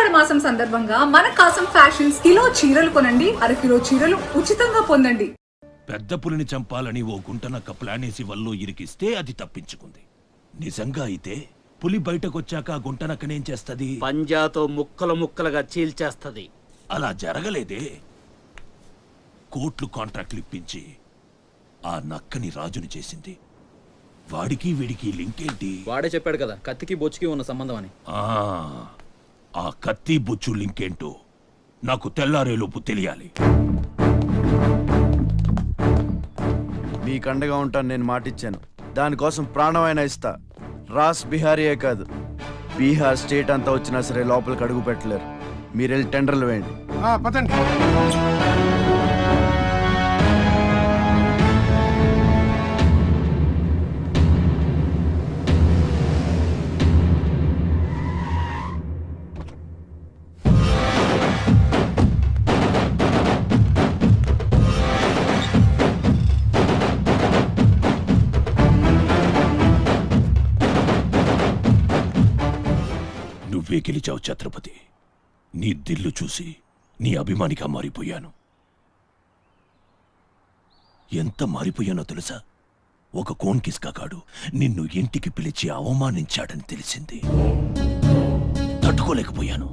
ఆషాఢ మాసం సందర్భంగా మన కాసం ఫ్యాషన్స్ కిలో చీరలు కొనండి, అరకిలో చీరలు ఉచితంగా పొందండి. పెద్ద పులిని చంపాలని ఓ గుంటనక్క ప్లానేసి వల్లో ఇరికిస్తే అది తప్పించుకుంది. నిజంగా అయితే పులి బయటకొచ్చాక ఆ గుంటనక్కనేం చేస్తది? పంజాతో ముక్కలు ముక్కలుగా చీల్చేస్తది. అలా జరగలేదే. కోట్లు కాంట్రాక్ట్లు ఇప్పించి ఆ నక్కని రాజుని చేసింది. వాడికి వీడికి లింక్ ఏంటి? వాడే చెప్పాడు కదా కత్తికి బొచ్చుకి ఉన్న సంబంధం అని. ఆ కత్తి బొచ్చు లింక్ ఏంటో నాకు తెల్లారేలోపు తెలియాలి. మీకు అండగా ఉంటాను, నేను మాటిచ్చాను. దానికోసం ప్రాణమైనా ఇస్తా. రాస్ బిహారీయే కాదు, బీహార్ స్టేట్ అంతా వచ్చినా సరే లోపలికి అడుగు పెట్టలేరు. మీరు వెళ్ళి టెండర్లు వేయండి. పదండి. నువ్వే గెలిచావు ఛత్రపతి. నీ దిల్లు చూసి నీ అభిమానిగా మారిపోయాను. ఎంత మారిపోయానో తెలుసా? ఒక కోన్ కిస్కాగాడు నిన్ను ఇంటికి పిలిచి అవమానించాడని తెలిసింది. తట్టుకోలేకపోయాను.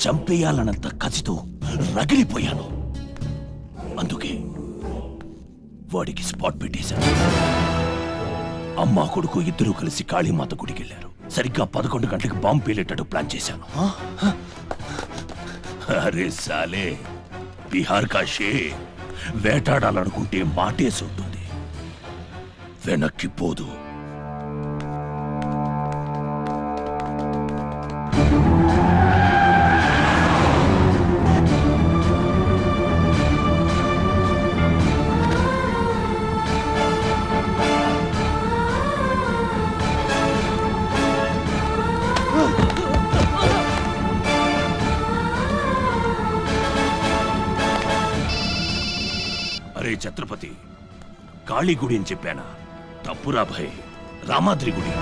చంపేయాలన్నంత కసితో రగిలిపోయాను. అందుకే వాడికి స్పాట్ పెట్టేశాను. అమ్మా కొడుకు ఇద్దరూ కలిసి కాళీమాత గుడికెళ్లారు. సరిగ్గా 11 గంటలకు బాంబు పేలేటట్టు ప్లాన్ చేశాను. అరే సాలే, బీహార్ కా షేర్ వేటాడాలనుకుంటే మాటేసి ఉంటుంది, వెనక్కి పోదు. ఛత్రపతి, కాళీ గుడి అని చెప్పానా? తప్పురా భయ్, రామాద్రి గుడి.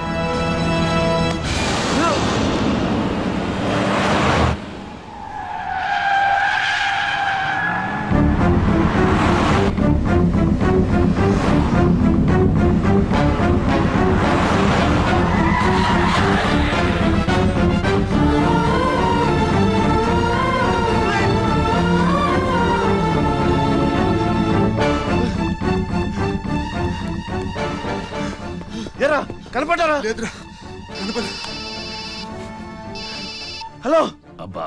కనపడ్డారా? లేదురా, కనపడలేదు. హలో. అబ్బా,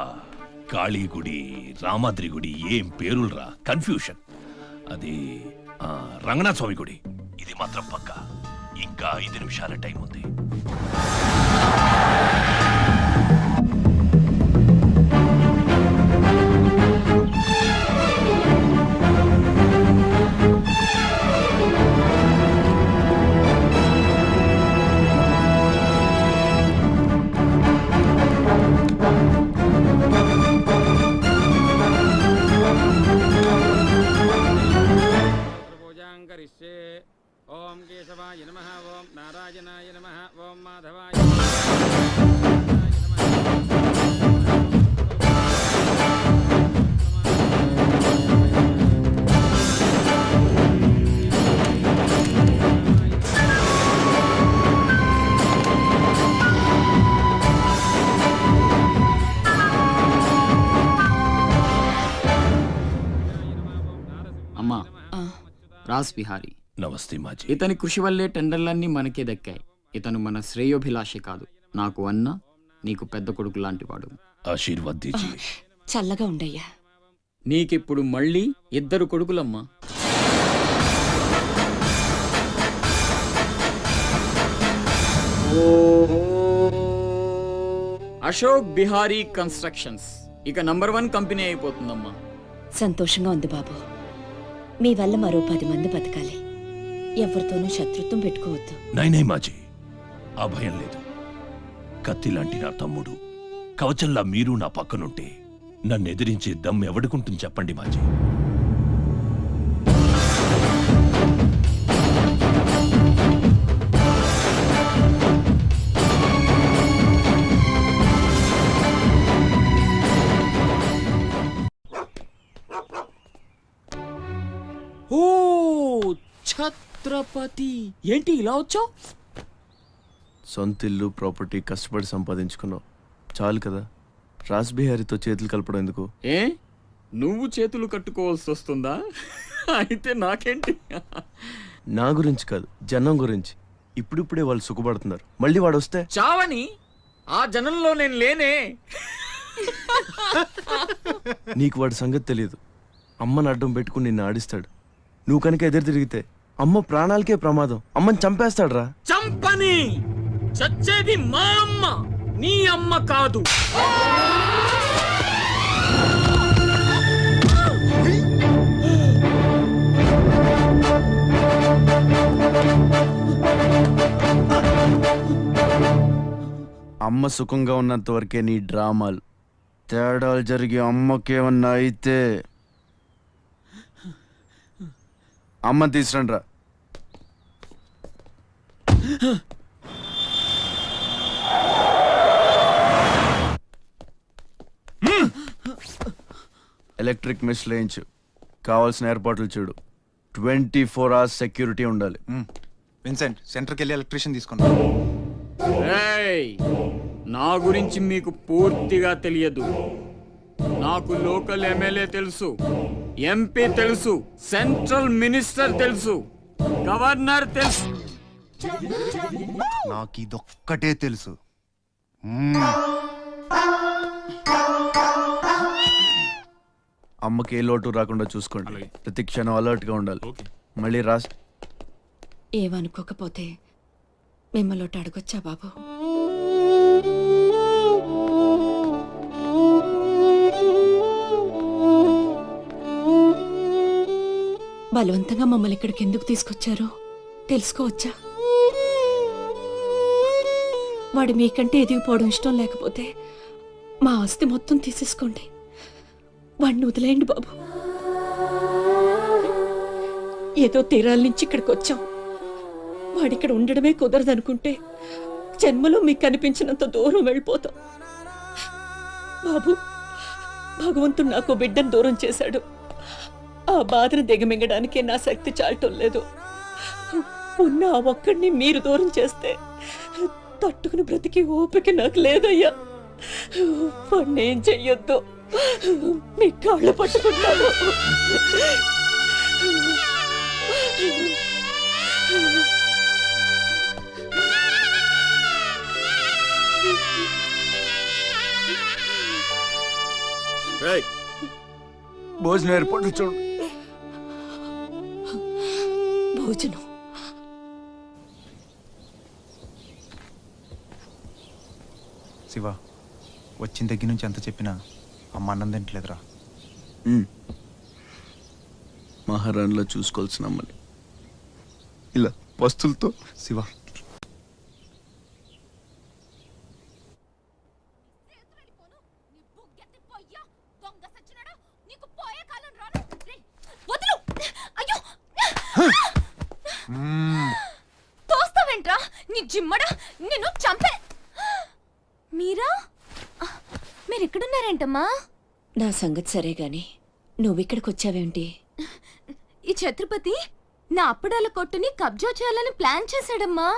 కాళీ గుడి, రామాద్రి గుడి ఏం పేరులరా, కన్ఫ్యూషన్. అది రంగనాథ స్వామి గుడి. ఇది మాత్రం పక్క. ఇంకా 5 నిమిషాల టైం ఉంది. ఓం కేశవాయ నమః, ఓం నారాయణాయ నమః, ఓం మాధవాయ అమ్మా, రాస్ బిహారీ. నమస్తే మాజీ. ఇతని కృషి వల్లే టెండర్లన్నీ మనకే దక్కాయి. ఇతను మన శ్రేయోభిలాషి కాదు, నాకు అన్న నీకు పెద్ద కొడుకు లాంటివాడు. ఆశీర్వాద్ దీజీ. చల్లగా ఉండయ్యా. నీకిప్పుడు మళ్ళీ 2 కొడుకులమ్మా. అశోక్ బిహారీ కన్స్ట్రక్షన్స్ ఇక నంబర్ 1 కంపెనీ అయిపోతుందమ్మా. సంతోషంగా ఉంది బాబు. మీ వల్ల మరో 10 మంది బతకాలి. ఎవరితోనూ శత్రుత్వం పెట్టుకోవద్దు. నైనై మాజీ, ఆ భయం లేదు. కత్తి లాంటి నా తమ్ముడు, కవచంలా మీరు నా పక్కనుంటే నన్ను ఎదిరించే దమ్ ఎవడుకుంటుంది చెప్పండి మాజీ. ఛత్రపతి ఏంటి ఇలా వచ్చావు? సొంత ఇల్లు ప్రాపర్టీ కష్టపడి సంపాదించుకున్నావు, చాలు కదా. రాస్ బిహారీతో చేతులు కలపడం ఎందుకు? ఏ నువ్వు చేతులు కట్టుకోవాల్సి వస్తుందా? అయితే నాకేంటి? నా గురించి కాదు, జనం గురించి. ఇప్పుడిప్పుడే వాళ్ళు సుఖపడుతున్నారు, మళ్ళీ వాడు వస్తే చావని ఆ జనంలో నేను లేనే. నీకు వాడి సంగతి తెలియదు. అమ్మని అడ్డం పెట్టుకుని నిన్ను ఆడిస్తాడు. నువ్వు కనుక ఎదురు తిరిగితే అమ్మ ప్రాణాలకే ప్రమాదం. అమ్మని చంపేస్తాడు రా. చంపని, చచ్చేది మా అమ్మ, నీ అమ్మ కాదు. అమ్మ సుఖంగా ఉన్నంత వరకే నీ డ్రామాలు. తేడాలు జరిగి అమ్మకేమన్నా అయితే అమ్మని తీసురండి రా. ఎలక్ట్రిక్ మెష్ లేయించు, కావాల్సిన ఏర్పాట్లు చూడు. 24 hours సెక్యూరిటీ ఉండాలి. విన్సెంట్, సెంటర్కి వెళ్ళి ఎలక్ట్రీషియన్ తీసుకున్నా. ఏయ్, నా గురించి మీకు పూర్తిగా తెలియదు. నాకు లోకల్ ఎమ్మెల్యే తెలుసు, ఎంపీ తెలుసు, సెంట్రల్ మినిస్టర్ తెలుసు, గవర్నర్ తెలుసు. నాకు ఇదొక్కటే తెలుసు. అమ్మకి ఏ లోటు రాకుండా చూసుకోండి. ప్రతి క్షణం అలర్ట్ గా ఉండాలి. మళ్ళీ రాస్ ఏమనుకోకపోతే మిమ్మల్ని ఒకటి అడగొచ్చా బాబు? బలవంతంగా మమ్మల్ని ఇక్కడికి ఎందుకు తీసుకొచ్చారో తెలుసుకోవచ్చా? వాడు మీకంటే ఎదిగిపోవడం ఇష్టం లేకపోతే మా ఆస్తి మొత్తం తీసేసుకోండి. వాడిని వదిలేయండి బాబు. ఏదో తీరాల నుంచి ఇక్కడికి వచ్చాం. వాడిక్కడ ఉండడమే కుదరదనుకుంటే జన్మలో మీకు కనిపించినంత దూరం వెళ్ళిపోతాం. బాబు, భగవంతుడు నాకు బిడ్డను దూరం చేశాడు. ఆ బాధను దిగమింగడానికే నా శక్తి చాలటం లేదు. ఉన్న ఆ ఒక్కడిని మీరు దూరం చేస్తే తట్టుకుని బ్రతికి ఓపిక నాకు లేదయ్యా. వాడిని ఏం చెయ్యొద్దు, మీ కాళ్ళు పట్టుకుంటాను. భోజనం ఏర్పాట్లు చూడు. భోజనం శివ, వచ్చిన దగ్గర నుంచి ఎంత చెప్పినా అమ్మ అన్నం తింటలేదురా. మహారాణిలో చూసుకోవాల్సిన అమ్మని ఇలా వస్తువులతో. శివ, తోస్తావేంట్రా నీ జిమ్మడా, నిన్ను చంపే. మీరెక్కడున్నారేంటమ్మా? నా సంగతి సరే గాని నువ్విక్కడికి వచ్చావేంటి? ఈ ఛత్రపతి నా అప్పడాల కొట్టుని కబ్జా చేయాలని ప్లాన్ చేశాడమ్మా.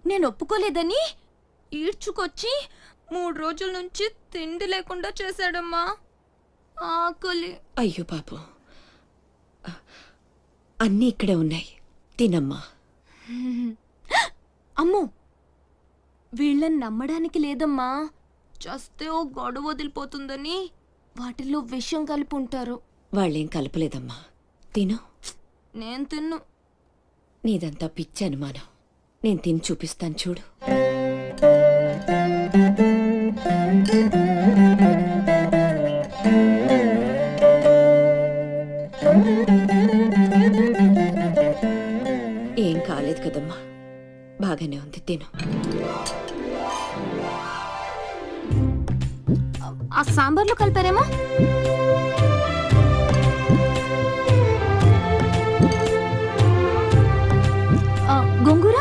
నేను ఒప్పుకోలేదని ఈడ్చుకొచ్చి 3 రోజుల నుంచి తిండి లేకుండా చేశాడమ్మా. ఆకలి. అయ్యో పాపం, అన్నీ ఇక్కడే ఉన్నాయి, తినమ్మా. అమ్మో, వీళ్ళని నమ్మడానికి లేదమ్మా. చస్తే ఓ గొడవ వదిలిపోతుందని వాటిల్లో విషం కలిపి ఉంటారు. వాళ్ళేం కలపలేదమ్మా, తిను. నేను తిన్ను. నీదంతా పిచ్చి అనుమానం. నేను తిని చూపిస్తాను చూడు. ఏం కాలేదు కదమ్మా, బాగానే ఉంది, తిను. ఆ సాంబార్లో కలిపారేమో. గోంగూర,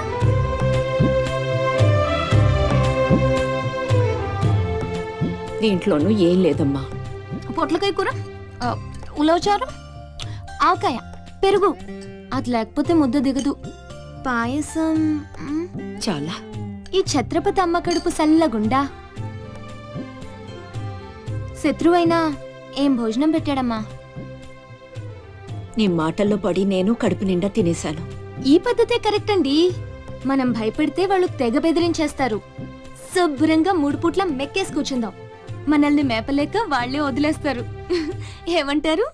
దీంట్లోనూ ఏం లేదమ్మా. పొట్లకాయ కూర, ఉలవచారు, ఆవకాయ, పెరుగు. అది లేకపోతే ముద్ద దిగదు. పాయసం చాలా. ఈ ఛత్రపతి అమ్మ కడుపు సల్లగుండా. శత్రువైనా ఏం భోజనం పెట్టాడమ్మా? నీ మాటల్లో పడి నేను కడుపు నిండా తినేశాను. ఈ పద్ధతే కరెక్ట్ అండి. మనం భయపెడితే వాళ్ళు తెగ బెదిరించేస్తారు. శుభ్రంగా 3 పూట్ల మెక్కేసి కూర్చుందాం. మనల్ని మేపలేక వాళ్ళే వదిలేస్తారు. ఏమంటారు?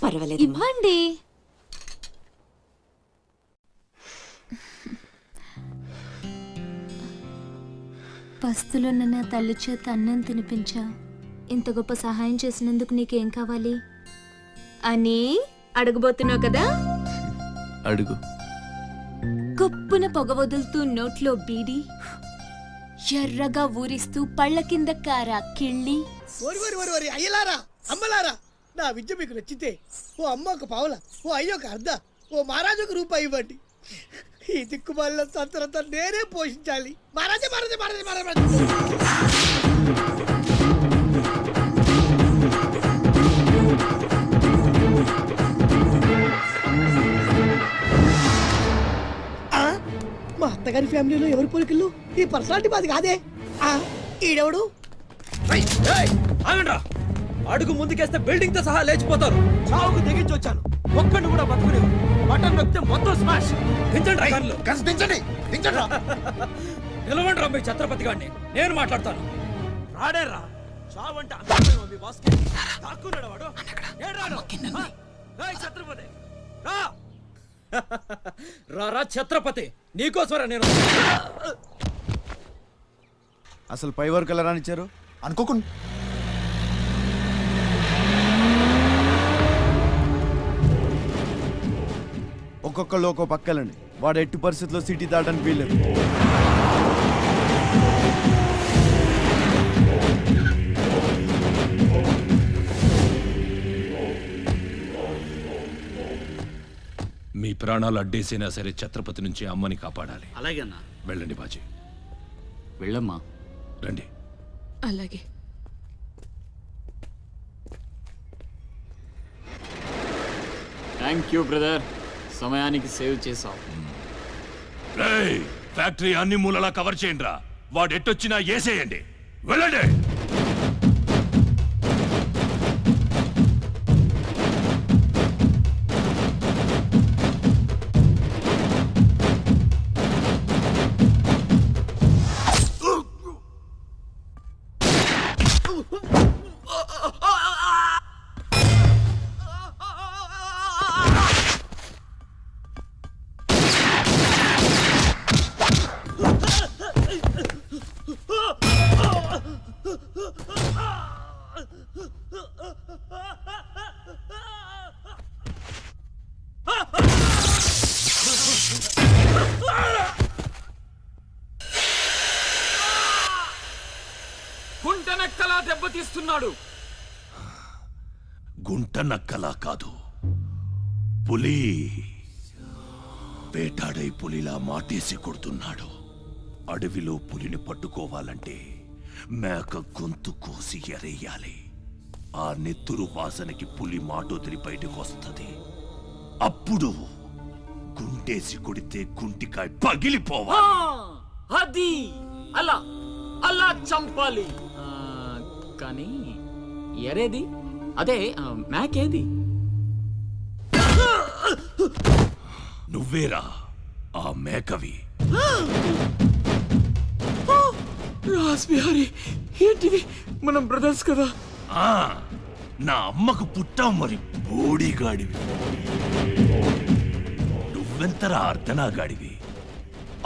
పర్వాలేదు. ఇవ్వండి. పస్తులున్న నా తల్లి చేత అన్నం తినిపించా. ఇంత గొప్ప సహాయం చేసినందుకు నీకేం కావాలి అని అడగబోతున్నావు కదా? అడుగు. కప్పున పొగ వదులుతూ నోట్లో బీడి, ఎర్రగా ఊరిస్తూ పళ్ళ కింద కారా కిళ్ళి. అయ్యలారా అమ్మలారా, నా విద్య మీకు నచ్చితే ఓ అమ్మ ఒక పావుల, ఓ అయ్య ఒక అర్ధ, ఓ మహారాజు ఒక రూపాయి ఇవ్వండి. ఈ దిక్కుమాలిన సంతరంతా నేనే పోషించాలి. మహారాజా మహారాజా మహారాజా మహారాజా. మా అత్తగారి ఫ్యామిలీలో ఎవరి పోలికలు? ఈ పర్సనాలిటీ మాది కాదే. ఈడెవడు? ఆగండ్రా. అడుగు ముందుకేస్తే బిల్డింగ్ తో సహా లేచిపోతారు. చావుకు తెగించి వచ్చాను, ఒక్కడిని కూడా బతుకునేవు. బటన్ నొక్కితే మొత్తం స్మాష్. దించండి కార్లు. నిలవండి రా మీ ఛత్రపతి గారిని, నేను మాట్లాడతాను. రాడేరా చావంటే అంతేమో మీ బాస్కి. దాక్కున్నాడు వాడు. ఛత్రపతి రా. రా ఛత్రపతి, నీకోసమరా నేను. అసలు పై వరకు ఎలా రానిచ్చారు అనుకోకుండా ఒక్కొక్కళ్ళు ఒక్కో పక్కలండి. వాడు ఎట్టి పరిస్థితుల్లో సిటీ దాటని వీల్లేదు. మీ ప్రాణాలు అడ్డేసైనా సరే ఛత్రపతి నుంచి అమ్మని కాపాడాలి. అలాగేనా? వెళ్ళండి బాజీ, వెళ్ళమ్మా. రండి. అలాగే. థ్యాంక్ యూ బ్రదర్, సమయానికి సేవ్ చేసావు. రేయ్, ఫ్యాక్టరీ అన్ని మూలలా కవర్ చేయండి రా. వాడు ఎట్టొచ్చినా ఏసేయండి. వెళ్ళండి. గుంటనక్కలా దెబ్బతీస్తున్నాడు. గుంట నక్కలా కాదు, పులి. వేటాడై పులిలా మాటేసి కొడుతున్నాడు. అడవిలో పులిని పట్టుకోవాలంటే మేక గొంతు కోసి ఎరేయాలి. ఆ నెత్తురు వాసనకి పులి మాటొదిలి బయటకు వస్తుంది. అప్పుడు గుంటేసి కొడితే గుంటికాయ పగిలిపోవాలి. అది అలా అలా చంపాలి. కానీ ఎరేది? అదే మేకేది? నువ్వేరా ఆ మేకవి. రాస్ బిహారీ, ఏంటిది? మనం బ్రదర్స్ కదా. ఆ, నా అమ్మకు పుట్టావు మరి బోడిగాడివి. నువ్వెంతరా అర్ధనాగాడివి.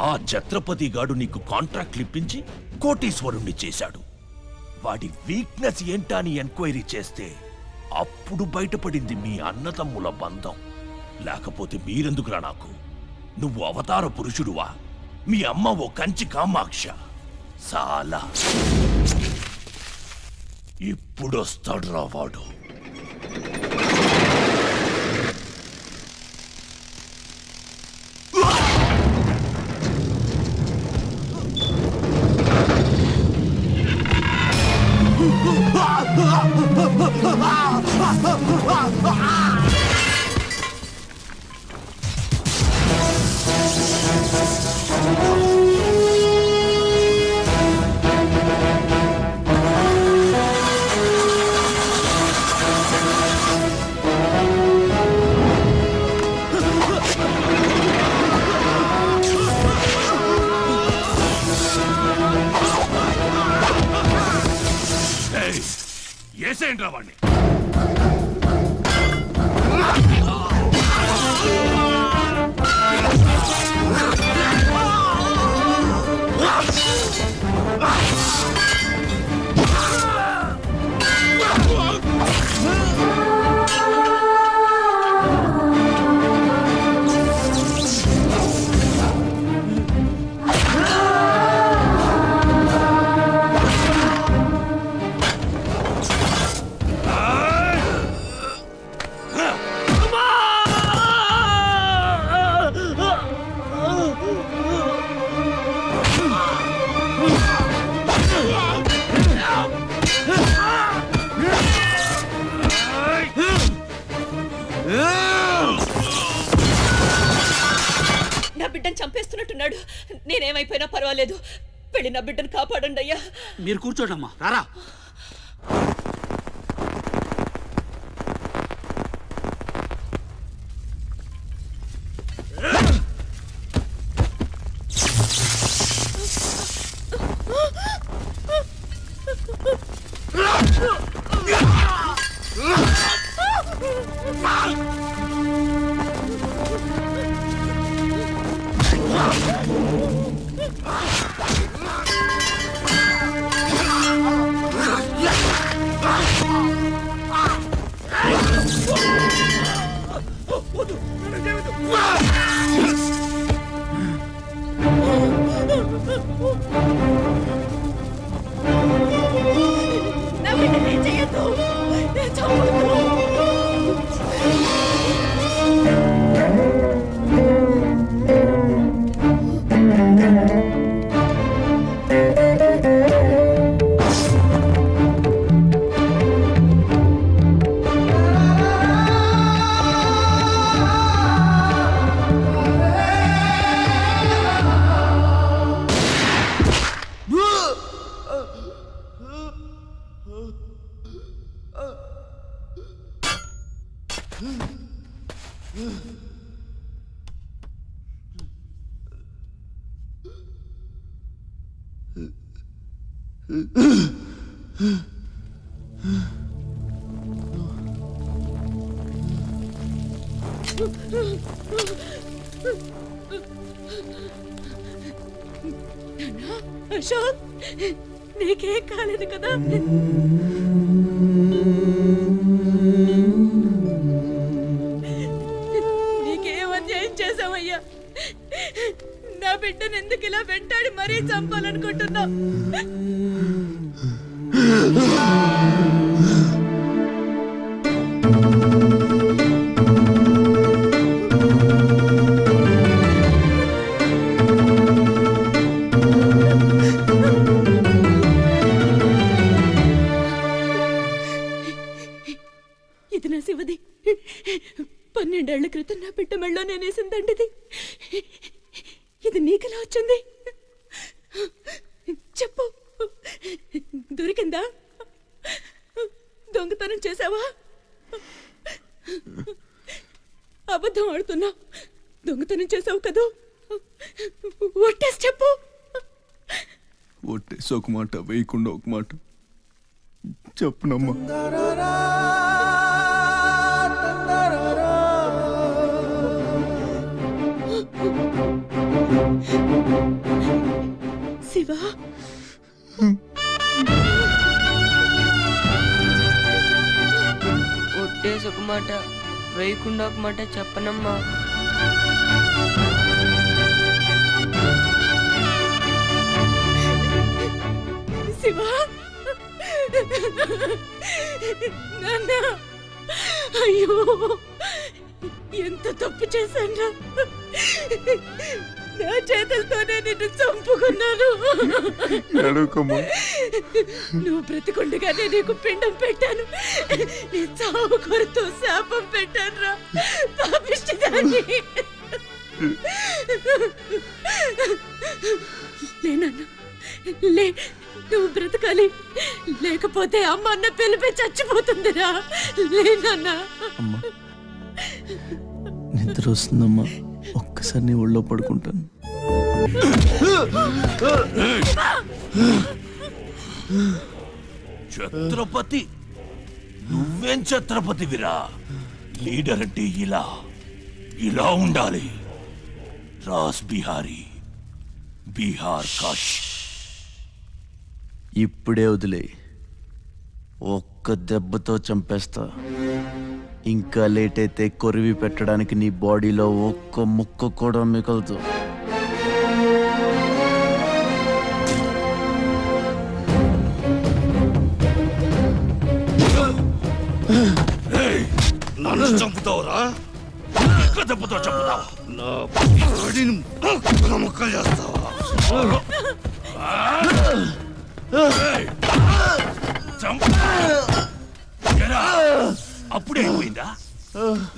ఆ ఛత్రపతి గాడు నీకు కాంట్రాక్ట్లు ఇప్పించి కోటీశ్వరుణ్ణి చేశాడు. వాడి వీక్నెస్ ఏంటా అని ఎంక్వైరీ చేస్తే అప్పుడు బయటపడింది మీ అన్నతమ్ముల బంధం. లేకపోతే మీరెందుకురా నాకు? నువ్వు అవతార పురుషుడువా? మీ అమ్మ ఓ కంచి కామాక్ష. చాలా ఇప్పుడొస్తాడు రా వాడు. వేసేయండి రా వాడిని. నా బిడ్డను చంపేస్తున్నట్టున్నాడు. నేనేమైపోయినా పర్వాలేదు, వెళ్ళి నా బిడ్డను కాపాడండి అయ్యా. మీరు కూర్చోండమ్మా, రారా. నా బిడ్డను ఏం చెయ్యొద్దు, చంపొద్దు. అశోక్, నీకేం కాలేదు కదా? నీకేం అన్యాయం చేసావయ్యా? నా బిడ్డను ఎందుకు ఇలా వెంటాడి మరీ చంపాలనుకుంటున్నావు? ఇది నా శివది. 12 ఏళ్ల క్రితం నా బిడ్డ మెళ్ళో నేనేసిందండిది. ఇది నీకెలా వచ్చింది? చెప్పు, దొరికిందా? దొంగతనం చేసావా? అబద్ధం ఆడుతున్నా. దొంగతనం చేసావు కదూ? ఒట్టేసి చెప్పు. ఒట్టేసి ఒక మాట, వేయకుండా ఒక మాట చెప్పునమ్మా. శివ, ఒట్టేసి ఒక మాట, వేయకుండా ఒక మాట చెప్పనమ్మా. శివ, నాన్న, అయ్యో ఎంత తప్పు చేశాను. నా చేతులతోనే నిన్ను చంపుకున్నాను. నువ్వు బ్రతికుండగానే నీకు పిండం పెట్టాను. నీ చావు కొరతో శాపం పెట్టాను రా పాపిష్టిదాన్ని. లేనన్నా, లే, నువ్వు బ్రతకాలి. లేకపోతే అమ్మ అన్న పిలిపి చచ్చిపోతుందిరా. లేనన్నా. నిద్ర వస్తుందమ్మా, ఒక్కసారి నీ ఒళ్ళో పడుకుంటాను. ఛత్రపతి నువ్వేం ఛత్రపతివిరా? లీడర్ అంటే ఇలా ఇలా ఉండాలి. రాస్ బిహారీ, బీహార్ కాష్. ఇప్పుడే వదిలే, ఒక్క దెబ్బతో చంపేస్తా. ఇంకా లేట్ అయితే కొరివి పెట్టడానికి నీ బాడీలో ఒక్క ముక్క కూడా మిగలదు. నన్ను చంపుతావురా? ఒక్క దెబ్బతో చంపుతావా? నా బాడీని ముక్కలు చేస్తావా? అప్పుడే అయిపోయిందా?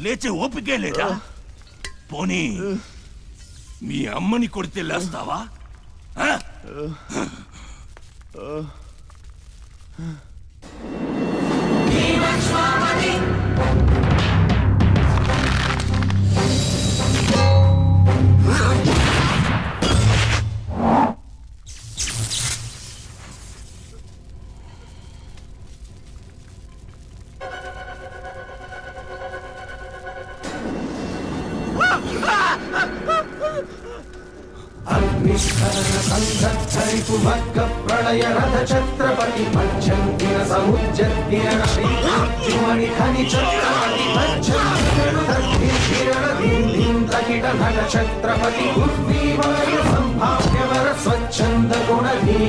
లేచే ఓపికే లేదా? పోనీ మీ అమ్మని కొడితే లేస్తావా? ప్రళయ రథ ఛత్రపతి మధ్యంతిన సముజ్జత్తిన ఛత్రపతి సంభావ్యవర స్వచ్ఛంద గుణధీ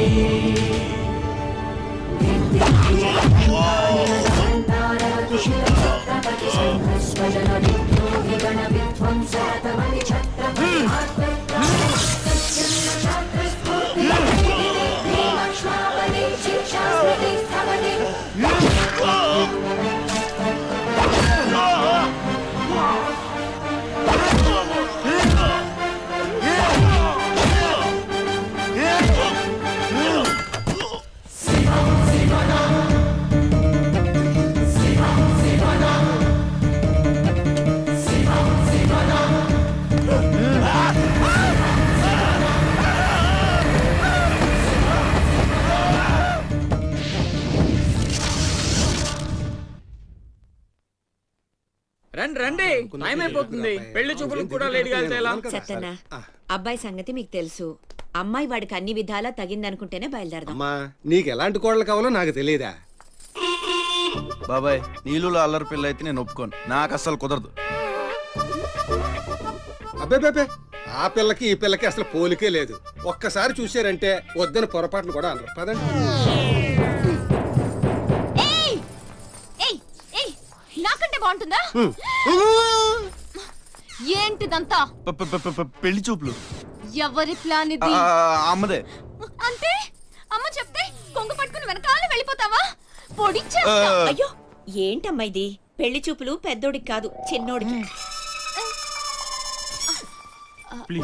రండి రండి, టైం అయిపోతుంది. పెళ్లి చూపులకు కూడా లేట్ గా ఎలా? సత్తన్న, అబ్బాయి సంగతి మీకు తెలుసు. అమ్మాయి వాడికి అన్ని విధాలా తగిందనుకుంటేనే బయలుదేరదాం. అమ్మా, నీకు ఎలాంటి కోడలు కావాలో నాకు తెలియదా? బాబాయ్, నీళ్ళలో అల్లరి పిల్ల అయితే నేను ఒప్పుకోను. నాకు అస్సలు కుదరదు. అబ్బే, ఆ పిల్లకి ఈ పిల్లకి అసలు పోలికే లేదు. ఒక్కసారి చూసారంటే వద్దని పొరపాటును కూడా అనరు. పదండి. నాకంటే బాగుంటుందా? ఏంటిదంతా? పెళ్లి చూపులు. ఎవరి ప్లాన్ ఇది? అమ్మదే. అంటే అమ్మ చెప్తే కొంగు పట్టుకుని వెనకాల వెళ్ళిపోతావా? పొడిచా. అయ్యో, ఏంటమ్మా ఇది? పెళ్లి చూపులు పెద్దోడికి కాదు, చిన్నోడికి. ప్లీజ్